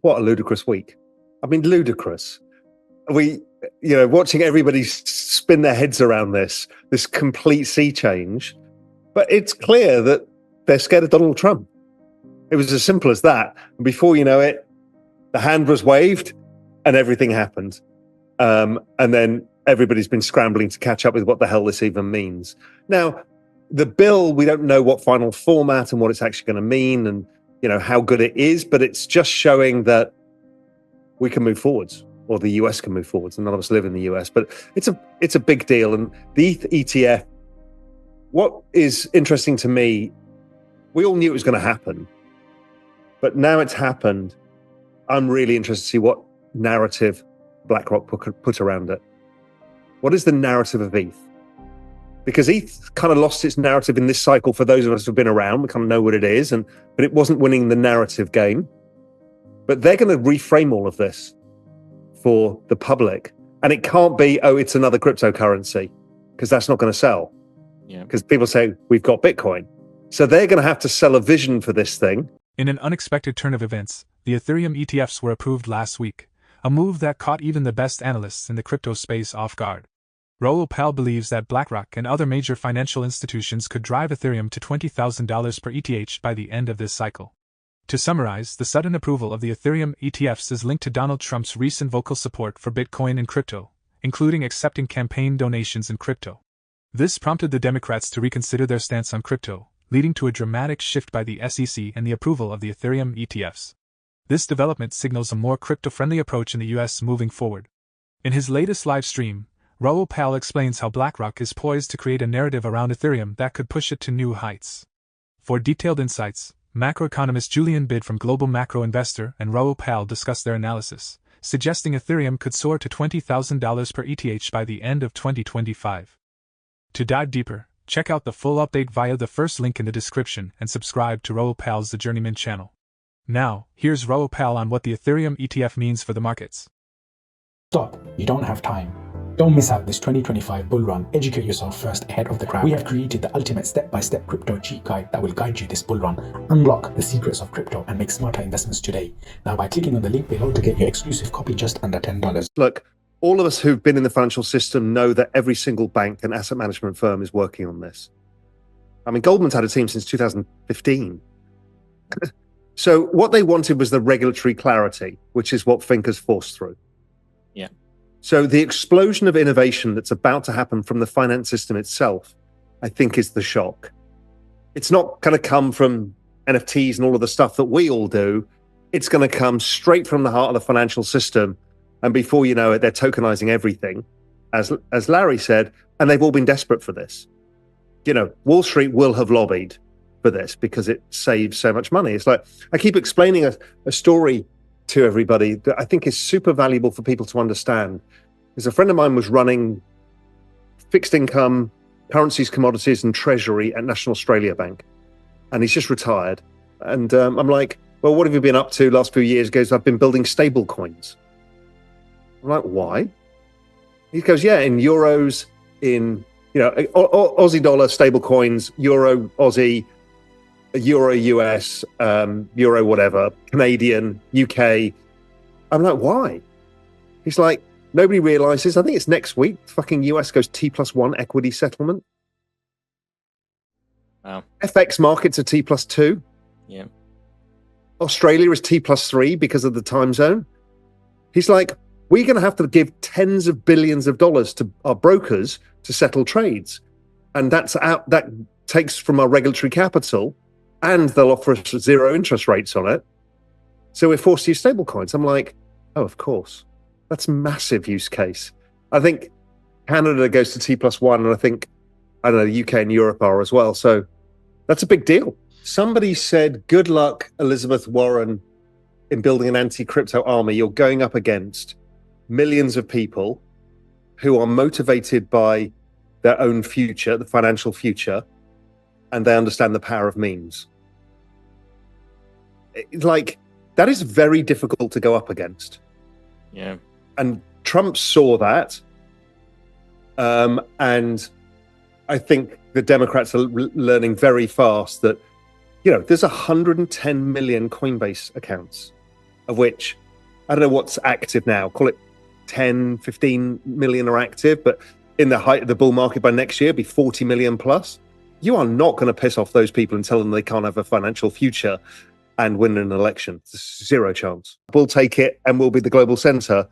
what a ludicrous week. I mean, ludicrous. Watching everybody spin their heads around this complete sea change. But it's clear that they're scared of Donald Trump. It was as simple as that. And before you know it, the hand was waved and everything happened. And then everybody's been scrambling to catch up with what the hell this even means. Now, the bill, we don't know what final format and what it's actually going to mean and, how good it is, but it's just showing that we can move forwards, or the US can move forwards, and none of us live in the US, but it's a big deal. And the ETH ETF, what is interesting to me, we all knew it was going to happen, but now it's happened. I'm really interested to see what narrative BlackRock put around it. What is the narrative of ETH? Because ETH kind of lost its narrative in this cycle for those of us who've been around. We kind of know what it is, but it wasn't winning the narrative game. But they're going to reframe all of this for the public. And it can't be, it's another cryptocurrency, because that's not going to sell. Yeah. Because people say, we've got Bitcoin. So they're going to have to sell a vision for this thing. In an unexpected turn of events, the Ethereum ETFs were approved last week, a move that caught even the best analysts in the crypto space off guard. Raoul Pal believes that BlackRock and other major financial institutions could drive Ethereum to $20,000 per ETH by the end of this cycle. To summarize, the sudden approval of the Ethereum ETFs is linked to Donald Trump's recent vocal support for Bitcoin and crypto, including accepting campaign donations in crypto. This prompted the Democrats to reconsider their stance on crypto, leading to a dramatic shift by the SEC and the approval of the Ethereum ETFs. This development signals a more crypto-friendly approach in the US moving forward. In his latest live stream, Raoul Pal explains how BlackRock is poised to create a narrative around Ethereum that could push it to new heights. For detailed insights, macroeconomist Julian Bid from Global Macro Investor and Raoul Pal discuss their analysis, suggesting Ethereum could soar to $20,000 per ETH by the end of 2025. To dive deeper, check out the full update via the first link in the description and subscribe to Raoul Pal's The Journeyman channel. Now, here's Raoul Pal on what the Ethereum ETF means for the markets. Stop. You don't have time. Don't miss out this 2025 bull run. Educate yourself first ahead of the crowd. We have created the ultimate step-by-step crypto cheat guide that will guide you this bull run. Unlock the secrets of crypto and make smarter investments today. Now by clicking on the link below to get your exclusive copy just under $10. Look, all of us who've been in the financial system know that every single bank and asset management firm is working on this. I mean, Goldman's had a team since 2015. So what they wanted was the regulatory clarity, which is what Fink has forced through. Yeah. So the explosion of innovation that's about to happen from the finance system itself, I think, is the shock. It's not going to come from NFTs and all of the stuff that we all do. It's going to come straight from the heart of the financial system. And before you know it, they're tokenizing everything, as Larry said, and they've all been desperate for this. Wall Street will have lobbied for this because it saves so much money. It's like, I keep explaining a story to everybody that I think is super valuable for people to understand. Because a friend of mine was running fixed income, currencies, commodities, and treasury at National Australia Bank. And he's just retired. And I'm like, well, what have you been up to last few years? He goes, I've been building Stablecoins. I'm like, why? He goes, yeah, in euros, in Aussie dollar stablecoins, euro Aussie, euro US, euro whatever, Canadian, UK. I'm like, why? He's like, nobody realizes. I think it's next week. Fucking US goes T+1 equity settlement. Wow. FX markets are T+2. Yeah. Australia is T+3 because of the time zone. He's like, we're going to have to give tens of billions of dollars to our brokers to settle trades. And that takes from our regulatory capital, and they'll offer us zero interest rates on it. So we're forced to use stablecoins. I'm like, oh, of course. That's a massive use case. I think Canada goes to T+1, and I don't know, the UK and Europe are as well. So that's a big deal. Somebody said, good luck, Elizabeth Warren, in building an anti-crypto army. You're going up against millions of people who are motivated by their own future, the financial future, and they understand the power of memes. Like, that is very difficult to go up against. Yeah. And Trump saw that. And I think the Democrats are learning very fast that, there's 110 million Coinbase accounts. of which I don't know what's active now, call it 10, 15 million are active, but in the height of the bull market by next year, be 40 million plus. You are not going to piss off those people and tell them they can't have a financial future and win an election. Zero chance. We'll take it and we'll be the global center.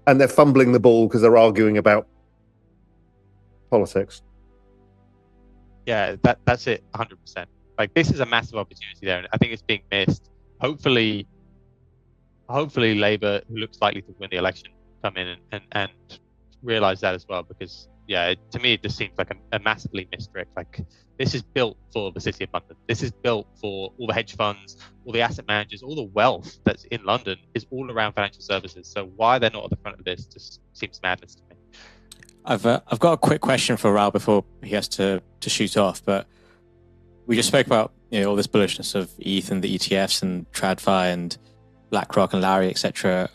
And they're fumbling the ball because they're arguing about politics. Yeah, that's it, 100%. Like, this is a massive opportunity there, and I think it's being missed. Hopefully Labour, who looks likely to win the election, come in and realize that as well, because to me it just seems like a massively missed trick. Like, this is built for the City of London. This is built for all the hedge funds, all the asset managers, all the wealth that's in London is all around financial services. So why they're not at the front of this just seems madness to me. I've got a quick question for Raoul before he has to shoot off. But we just spoke about all this bullishness of ETH and the ETFs and TradFi and BlackRock and Larry, etc.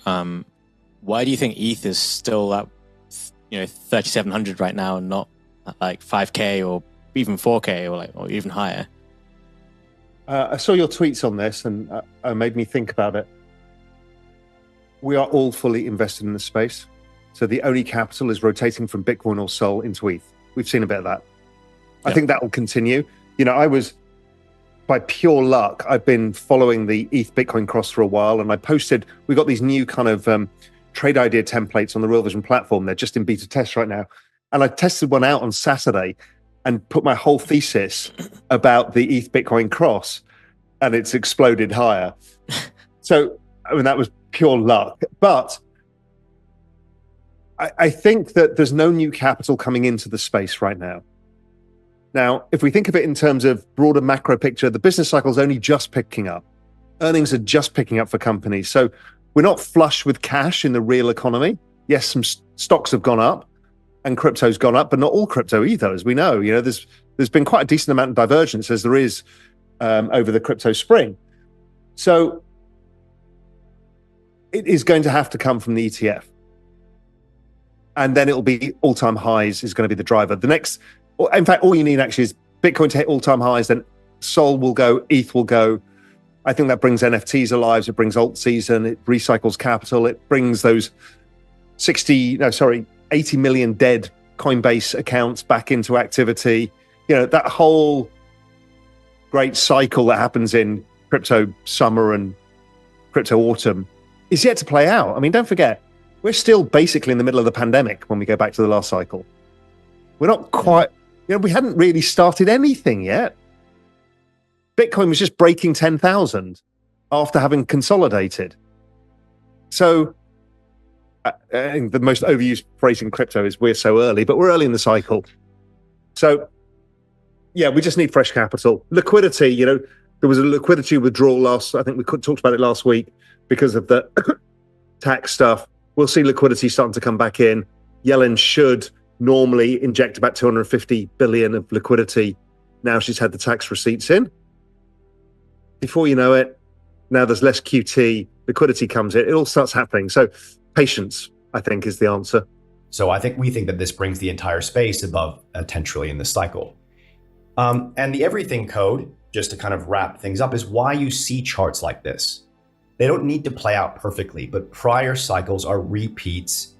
Why do you think ETH is still at 3,700 right now and not at like 5K or even 4K or even higher? I saw your tweets on this and it made me think about it. We are all fully invested in the space. So the only capital is rotating from Bitcoin or Sol into ETH. We've seen a bit of that. I think that will continue. By pure luck, I've been following the ETH Bitcoin cross for a while, and we got these new kind of trade idea templates on the Real Vision platform. They're just in beta test right now. And I tested one out on Saturday and put my whole thesis about the ETH Bitcoin cross, and it's exploded higher. So, that was pure luck. But I think that there's no new capital coming into the space right now. Now, if we think of it in terms of broader macro picture, the business cycle is only just picking up. Earnings are just picking up for companies. So we're not flush with cash in the real economy. Yes, some stocks have gone up and crypto's gone up, but not all crypto either, as we know. There's been quite a decent amount of divergence, as there is over the crypto spring. So it is going to have to come from the ETF. And then it'll be all-time highs is going to be the driver. In fact, all you need actually is Bitcoin to hit all-time highs, then Sol will go, ETH will go. I think that brings NFTs alive, it brings alt season, it recycles capital, it brings those 80 million dead Coinbase accounts back into activity. That whole great cycle that happens in crypto summer and crypto autumn is yet to play out. Don't forget, we're still basically in the middle of the pandemic when we go back to the last cycle. We're not quite, we hadn't really started anything yet. Bitcoin was just breaking 10,000 after having consolidated. So I think the most overused phrase in crypto is we're so early, but we're early in the cycle. So we just need fresh capital. Liquidity, there was a liquidity withdrawal I think we talked about it last week because of the tax stuff. We'll see liquidity starting to come back in. Yellen should normally inject about 250 billion of liquidity. Now she's had the tax receipts in. Before you know it, now there's less QT, liquidity comes in, it all starts happening. So patience, I think, is the answer. So we think that this brings the entire space above 10 trillion this cycle. And the everything code, just to kind of wrap things up, is why you see charts like this. They don't need to play out perfectly, but prior cycles are repeats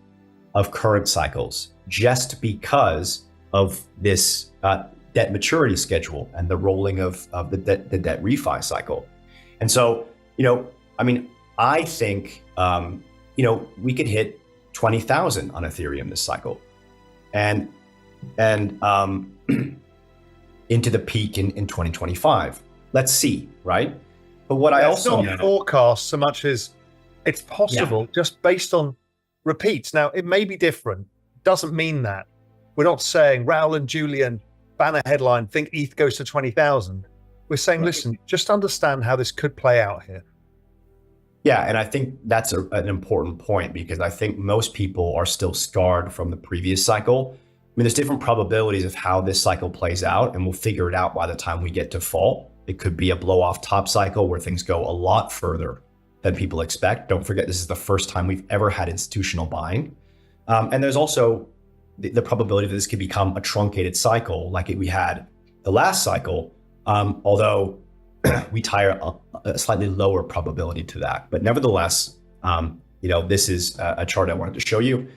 of current cycles just because of this debt maturity schedule and the rolling of the debt refi cycle. And so, I think, we could hit 20,000 on Ethereum this cycle and into the peak in 2025. Let's see, right? But what I also not forecast so much as it's possible just based on repeats. Now, it may be different. Doesn't mean that. We're not saying Raoul and Julian banner headline, think ETH goes to 20,000. We're saying, listen, just understand how this could play out here. Yeah, and I think that's an important point because I think most people are still scarred from the previous cycle. There's different probabilities of how this cycle plays out, and we'll figure it out by the time we get to fall. It could be a blow-off top cycle where things go a lot further than people expect. Don't forget, this is the first time we've ever had institutional buying. And there's also the probability that this could become a truncated cycle like we had the last cycle. Although we tie a slightly lower probability to that. But nevertheless, this is a chart I wanted to show you.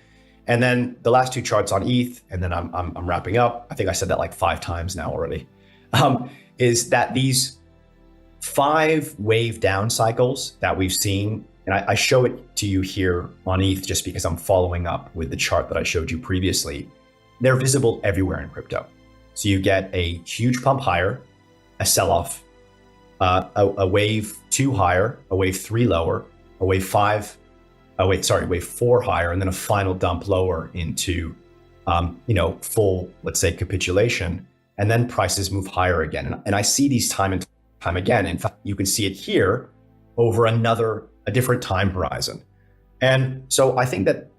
And then the last two charts on ETH, and then I'm wrapping up. I think I said that like 5 times now already. Is that these 5 wave down cycles that we've seen, and I show it to you here on ETH just because I'm following up with the chart that I showed you previously. They're visible everywhere in crypto. So you get a huge pump higher, a sell-off, a wave 2 higher, a wave 3 lower, a wave 4 higher, and then a final dump lower into, full, let's say, capitulation. And then prices move higher again. And I see these time and time again. In fact, you can see it here over a different time horizon. And so I think that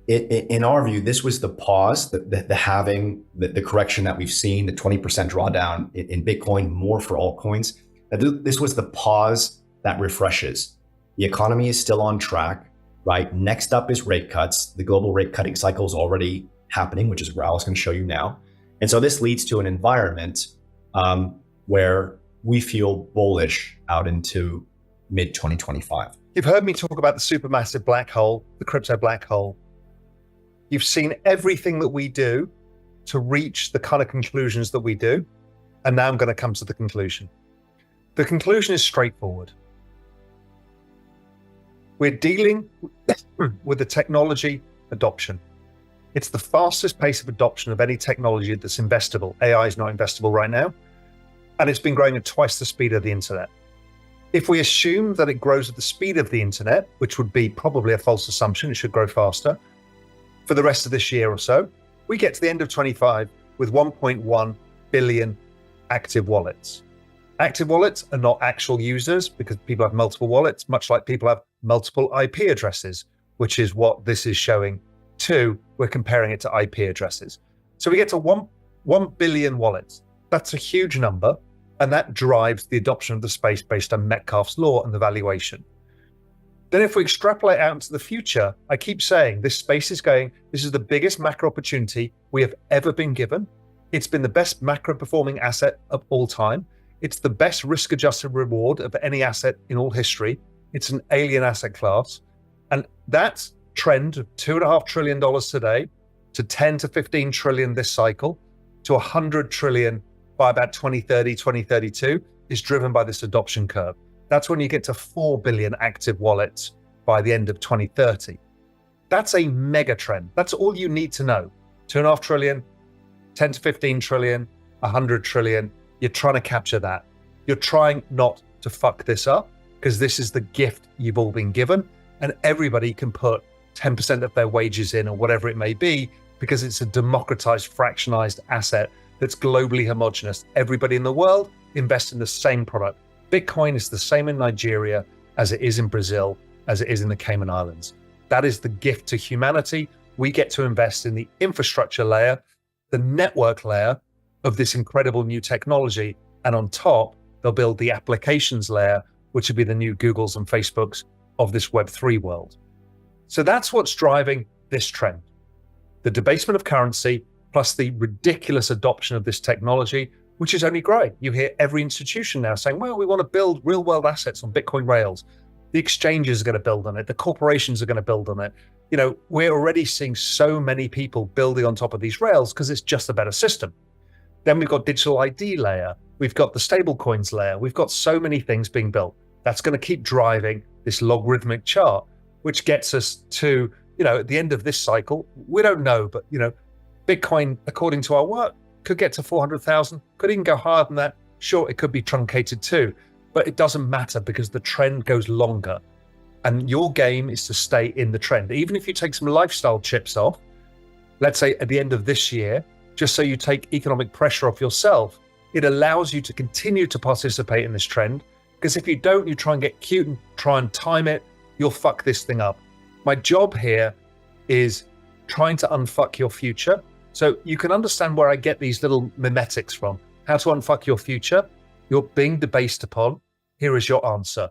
in our view, this was the pause, the halving, the correction that we've seen, the 20% drawdown in Bitcoin, more for altcoins. This was the pause that refreshes. The economy is still on track, right? Next up is rate cuts. The global rate cutting cycle is already happening, which is Raoul's going to show you now. And so this leads to an environment where we feel bullish out into mid 2025. You've heard me talk about the supermassive black hole, the crypto black hole. You've seen everything that we do to reach the kind of conclusions that we do. And now I'm going to come to the conclusion. The conclusion is straightforward. We're dealing with the technology adoption. It's the fastest pace of adoption of any technology that's investable. AI is not investable right now. And it's been growing at twice the speed of the internet. If we assume that it grows at the speed of the internet, which would be probably a false assumption, it should grow faster, for the rest of this year or so, we get to the end of 25 with 1.1 billion active wallets. Active wallets are not actual users because people have multiple wallets, much like people have multiple IP addresses, which is what this is showing too. We're comparing it to IP addresses. So we get to 1 billion wallets. That's a huge number, and that drives the adoption of the space based on Metcalfe's law and the valuation. Then if we extrapolate out into the future, I keep saying this space is going, this is the biggest macro opportunity we have ever been given. It's been the best macro performing asset of all time. It's the best risk-adjusted reward of any asset in all history. It's an alien asset class. And that trend of $2.5 trillion today to 10 to 15 trillion this cycle to 100 trillion by about 2030, 2032 is driven by this adoption curve. That's when you get to 4 billion active wallets by the end of 2030. That's a mega trend. That's all you need to know. 2.5 trillion, 10 to 15 trillion, 100 trillion. You're trying to capture that. You're trying not to fuck this up because this is the gift you've all been given, and everybody can put 10% of their wages in or whatever it may be because it's a democratized, fractionalized asset that's globally homogenous. Everybody in the world invests in the same product. Bitcoin is the same in Nigeria as it is in Brazil, as it is in the Cayman Islands. That is the gift to humanity. We get to invest in the infrastructure layer, the network layer of this incredible new technology. And on top, they'll build the applications layer, which will be the new Googles and Facebooks of this Web3 world. So that's what's driving this trend. The debasement of currency, plus the ridiculous adoption of this technology, which is only growing. You hear every institution now saying, well, we want to build real world assets on Bitcoin rails. The exchanges are going to build on it. The corporations are going to build on it. You know, we're already seeing so many people building on top of these rails because it's just a better system. Then we've got digital ID layer. We've got the stablecoins layer. We've got so many things being built. That's going to keep driving this logarithmic chart, which gets us to, at the end of this cycle, we don't know, but, Bitcoin, according to our work, could get to 400,000, could even go higher than that. Sure, it could be truncated too, but it doesn't matter because the trend goes longer. And your game is to stay in the trend. Even if you take some lifestyle chips off, let's say at the end of this year, just so you take economic pressure off yourself, it allows you to continue to participate in this trend. Because if you don't, you try and get cute and try and time it, you'll fuck this thing up. My job here is trying to unfuck your future. So you can understand where I get these little memetics from. How to unfuck your future. You're being debased upon. Here is your answer.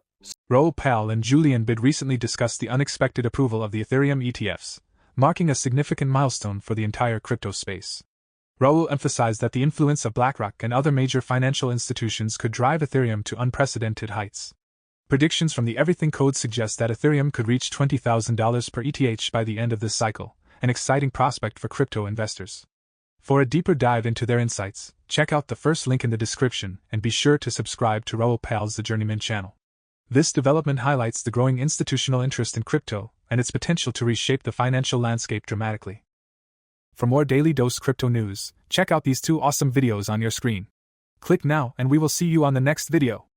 Raoul Pal and Julian Bid recently discussed the unexpected approval of the Ethereum ETFs, marking a significant milestone for the entire crypto space. Raoul emphasized that the influence of BlackRock and other major financial institutions could drive Ethereum to unprecedented heights. Predictions from the Everything Code suggest that Ethereum could reach $20,000 per ETH by the end of this cycle, an exciting prospect for crypto investors. For a deeper dive into their insights, check out the first link in the description and be sure to subscribe to Raoul Pal's The Journeyman channel. This development highlights the growing institutional interest in crypto and its potential to reshape the financial landscape dramatically. For more Daily Dose Crypto news, check out these 2 awesome videos on your screen. Click now and we will see you on the next video.